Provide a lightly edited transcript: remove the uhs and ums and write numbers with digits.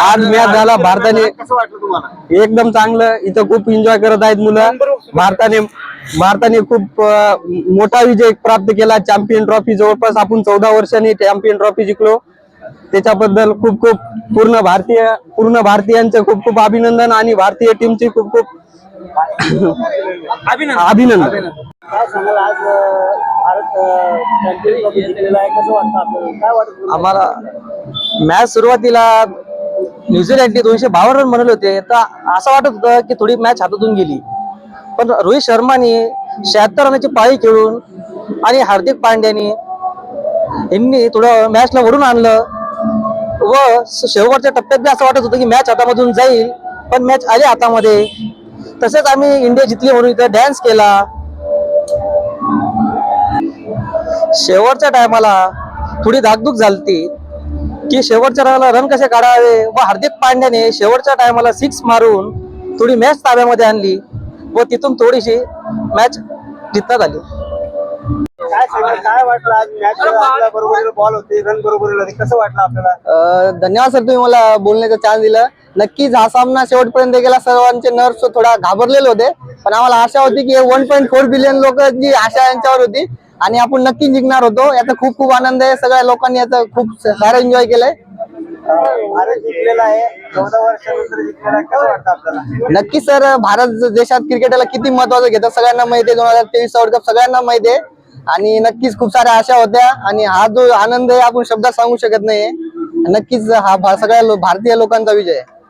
आज मॅच झाला भारताने, एकदम चांगलं. इथं खूप एन्जॉय करत आहेत मुलं. भारताने खूप मोठा विजय प्राप्त केला. चॅम्पियन ट्रॉफी जवळपास आपण 14 वर्षांनी चॅम्पियन ट्रॉफी जिंकलो. त्याच्याबद्दल खूप पूर्ण भारतीयांचं खूप अभिनंदन आणि भारतीय टीमचे खूप अभिनंदन. काय सांगाल, आज भारत चॅम्पियन ट्रॉफी जिंकलेला आहे, कसं वाटतं आपल्याला, काय वाटतं आम्हाला? मॅच सुरुवातीला न्यूझीलंडने 252 रन बनवले होते, तर असं वाटत होतं की थोडी मॅच हातातून गेली. पण रोहित शर्माने 76 रनाची पाळी खेळून आणि हार्दिक पांड्याने यांनी थोडं मॅचला वरून आणलं व शेवटच्या टप्प्यात बी असं वाटत होतं की मॅच हातामधून जाईल, पण मॅच आली हातामध्ये. तसेच आम्ही इंडिया जिंकली म्हणून इथं डान्स केला. शेवटच्या टायमाला थोडी धाकधूक झाली की शेवटच्या टायमाला रन कसे काढावे, व हार्दिक पांड्याने शेवटच्या टायमाला 6 मारून थोडी मॅच ताब्यामध्ये आणली व तिथून थोडीशी मॅच जिंकण्यात आली. काय सांगाल, काय वाटलं आज मॅच बरोबर बॉल होते, रन बरोबर होते, कसं वाटलं आपल्याला? धन्यवाद सर, तुम्ही मला बोलण्याचा चान्स दिला. नक्कीच हा सामना शेवटपर्यंत गेला. सर्वांचे नर्व्स थोडा घाबरलेले होते, पण आम्हाला आशा होती की 1.4 बिलियन लोकांची आशा यांच्यावर होती आणि आपण नक्की जिंकणार होतो. याचा खूप आनंद आहे. सगळ्या लोकांनी याचा खूप सारा एन्जॉय केलाय. भारत जिंकलेला आहे, 14 वर्षानंतर जिंकलेला आहे, कसं वाटतं आपल्याला? नक्की सर, भारत देशात क्रिकेटला किती महत्वाचं घेतं सगळ्यांना माहिती आहे. 2023 वर्ल्ड कप सगळ्यांना माहिती आहे आणि नक्कीच खूप साऱ्या आशा होत्या आणि हा जो आनंद आहे आपण शब्दात सांगू शकत नाही. नक्कीच हा सगळ्या भारतीय लोकांचा विजय आहे.